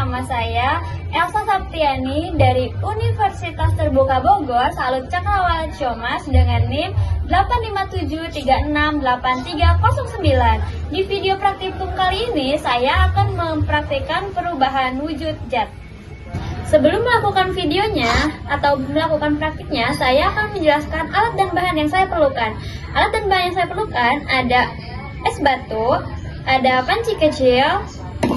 bersama saya Elsa Saptiani dari Universitas Terbuka Bogor, Salut Cakrawala Ciomas dengan NIM 857368309. Di video praktikum kali ini saya akan mempraktikkan perubahan wujud zat. Sebelum melakukan videonya atau melakukan praktiknya, saya akan menjelaskan alat dan bahan yang saya perlukan. Alat dan bahan yang saya perlukan ada es batu, ada panci kecil,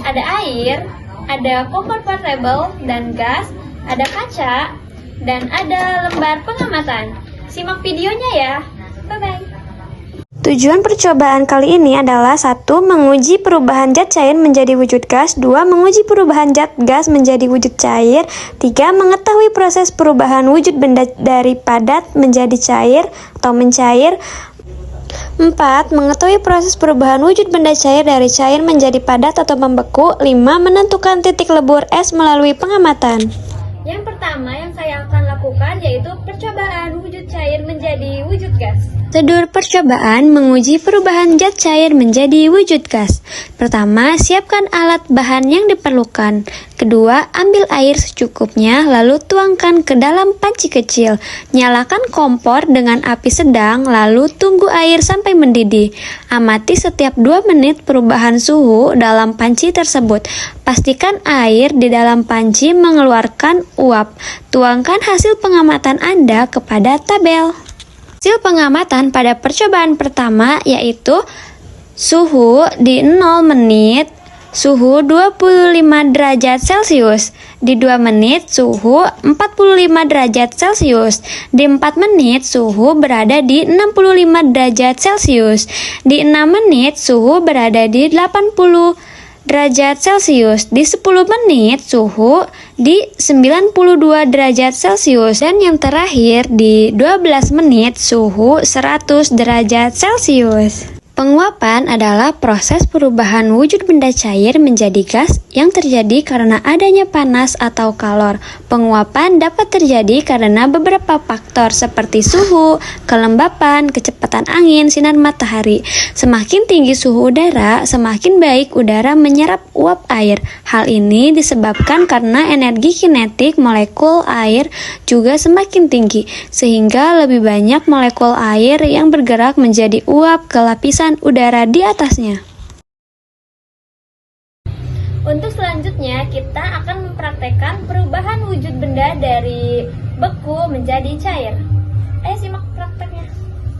ada air, ada kompor portable dan gas, ada kaca, dan ada lembar pengamatan. Simak videonya ya. Bye-bye. Tujuan percobaan kali ini adalah 1. Menguji perubahan zat cair menjadi wujud gas. 2. Menguji perubahan zat gas menjadi wujud cair. 3. Mengetahui proses perubahan wujud benda dari padat menjadi cair atau mencair. 4. Mengetahui proses perubahan wujud benda cair dari cair menjadi padat atau membeku. 5. Menentukan titik lebur es melalui pengamatan. Yang pertama yang saya akan lakukan yaitu percobaan wujud cair menjadi wujud gas. Prosedur percobaan menguji perubahan zat cair menjadi wujud gas. Pertama, siapkan alat bahan yang diperlukan. Kedua, ambil air secukupnya lalu tuangkan ke dalam panci kecil. Nyalakan kompor dengan api sedang lalu tunggu air sampai mendidih. Amati setiap 2 menit perubahan suhu dalam panci tersebut. Pastikan air di dalam panci mengeluarkan uap. Tuangkan hasil pengamatan Anda kepada tabel. Hasil pengamatan pada percobaan pertama yaitu suhu di 0 menit, suhu 25 derajat Celcius. Di 2 menit, suhu 45 derajat Celcius. Di 4 menit, suhu berada di 65 derajat Celcius. Di 6 menit, suhu berada di 80 derajat Celcius. Di 10 menit, suhu di 92 derajat Celcius. Dan yang terakhir, di 12 menit, suhu 100 derajat Celcius. Penguapan adalah proses perubahan wujud benda cair menjadi gas yang terjadi karena adanya panas atau kalor. Penguapan dapat terjadi karena beberapa faktor seperti suhu, kelembapan, kecepatan angin, sinar matahari. Semakin tinggi suhu udara, semakin baik udara menyerap uap air. Hal ini disebabkan karena energi kinetik molekul air juga semakin tinggi, sehingga lebih banyak molekul air yang bergerak menjadi uap ke lapisan udara di atasnya. Untuk selanjutnya kita akan mempraktekkan perubahan wujud benda dari beku menjadi cair. Ayo simak prakteknya.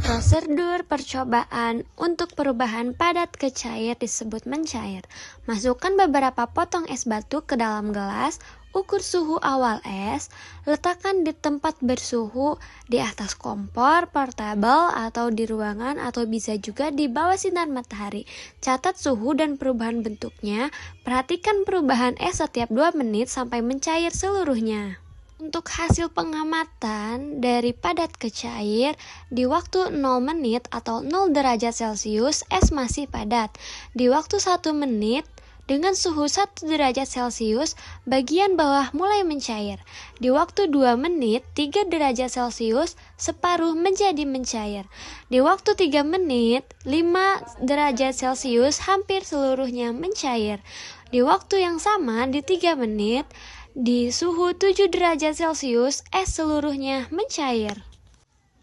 Prosedur percobaan untuk perubahan padat ke cair disebut mencair. Masukkan beberapa potong es batu ke dalam gelas, ukur suhu awal es, letakkan di tempat bersuhu di atas kompor, portable, atau di ruangan atau bisa juga di bawah sinar matahari. Catat suhu dan perubahan bentuknya, perhatikan perubahan es setiap 2 menit sampai mencair seluruhnya. Untuk hasil pengamatan dari padat ke cair, di waktu 0 menit atau 0 derajat Celcius, es masih padat. Di waktu 1 menit, dengan suhu 1 derajat Celcius, bagian bawah mulai mencair. Di waktu 2 menit, 3 derajat Celcius, separuh menjadi mencair. Di waktu 3 menit, 5 derajat Celcius, hampir seluruhnya mencair. Di waktu yang sama, di 3 menit, di suhu 7 derajat Celcius, es seluruhnya mencair.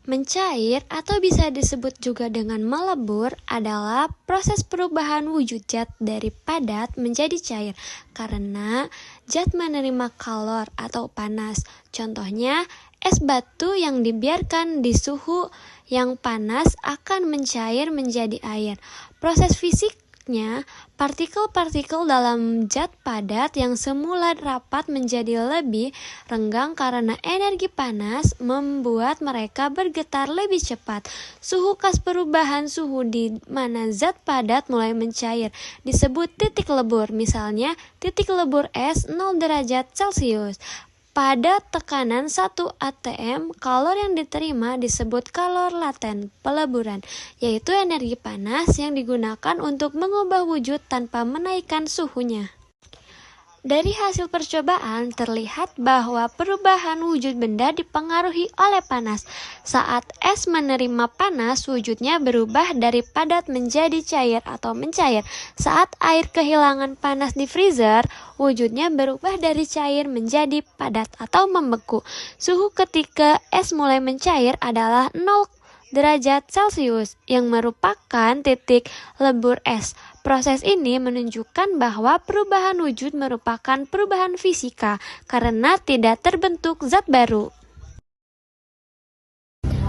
Mencair atau bisa disebut juga dengan melebur adalah proses perubahan wujud zat dari padat menjadi cair karena zat menerima kalor atau panas. Contohnya, es batu yang dibiarkan di suhu yang panas akan mencair menjadi air. Proses fisiknya, partikel-partikel dalam zat padat yang semula rapat menjadi lebih renggang karena energi panas membuat mereka bergetar lebih cepat. Suhu khas perubahan suhu di mana zat padat mulai mencair disebut titik lebur. Misalnya, titik lebur es 0 derajat Celcius. Pada tekanan 1 atm, kalor yang diterima disebut kalor laten peleburan, yaitu energi panas yang digunakan untuk mengubah wujud tanpa menaikkan suhunya. Dari hasil percobaan terlihat bahwa perubahan wujud benda dipengaruhi oleh panas. Saat es menerima panas, wujudnya berubah dari padat menjadi cair atau mencair. Saat air kehilangan panas di freezer, wujudnya berubah dari cair menjadi padat atau membeku. Suhu ketika es mulai mencair adalah 0 derajat Celcius yang merupakan titik lebur es. Proses ini menunjukkan bahwa perubahan wujud merupakan perubahan fisika karena tidak terbentuk zat baru.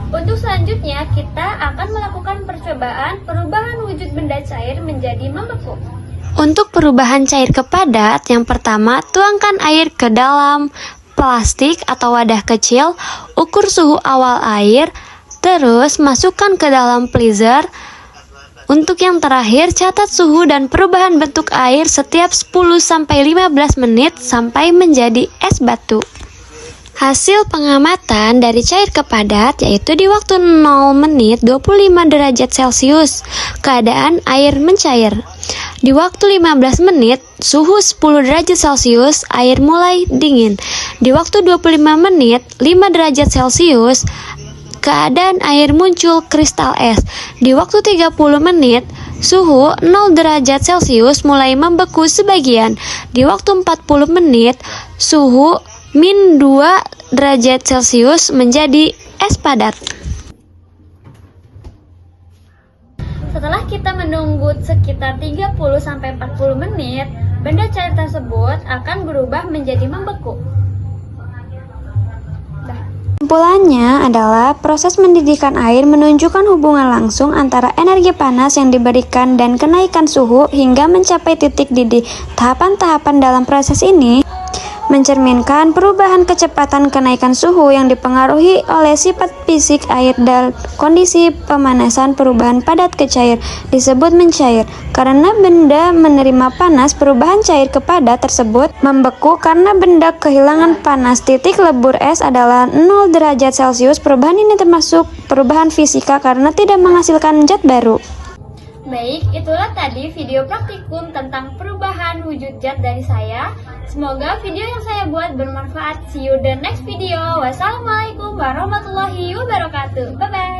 Untuk selanjutnya, kita akan melakukan percobaan perubahan wujud benda cair menjadi membeku. Untuk perubahan cair ke padat, yang pertama, tuangkan air ke dalam plastik atau wadah kecil, ukur suhu awal air, terus masukkan ke dalam freezer. Untuk yang terakhir, catat suhu dan perubahan bentuk air setiap 10-15 menit sampai menjadi es batu. Hasil pengamatan dari cair ke padat yaitu di waktu 0 menit 25 derajat Celcius, keadaan air mencair. Di waktu 15 menit, suhu 10 derajat Celcius, air mulai dingin. Di waktu 25 menit, 5 derajat Celcius, keadaan air muncul kristal es. Di waktu 30 menit, suhu 0 derajat Celcius mulai membeku sebagian. Di waktu 40 menit, suhu -2 derajat Celcius menjadi es padat. Setelah kita menunggu sekitar 30-40 menit, benda cair tersebut akan berubah menjadi membeku. Kesimpulannya adalah proses mendidihkan air menunjukkan hubungan langsung antara energi panas yang diberikan dan kenaikan suhu hingga mencapai titik didih. Tahapan-tahapan dalam proses ini mencerminkan perubahan kecepatan kenaikan suhu yang dipengaruhi oleh sifat fisik air dan kondisi pemanasan. Perubahan padat ke cair disebut mencair. Karena benda menerima panas, perubahan cair ke padat tersebut membeku karena benda kehilangan panas. Titik lebur es adalah 0 derajat Celcius. Perubahan ini termasuk perubahan fisika karena tidak menghasilkan zat baru. Baik, itulah tadi video praktikum tentang perubahan wujud zat dari saya. Semoga video yang saya buat bermanfaat. See you the next video. Wassalamualaikum warahmatullahi wabarakatuh. Bye-bye.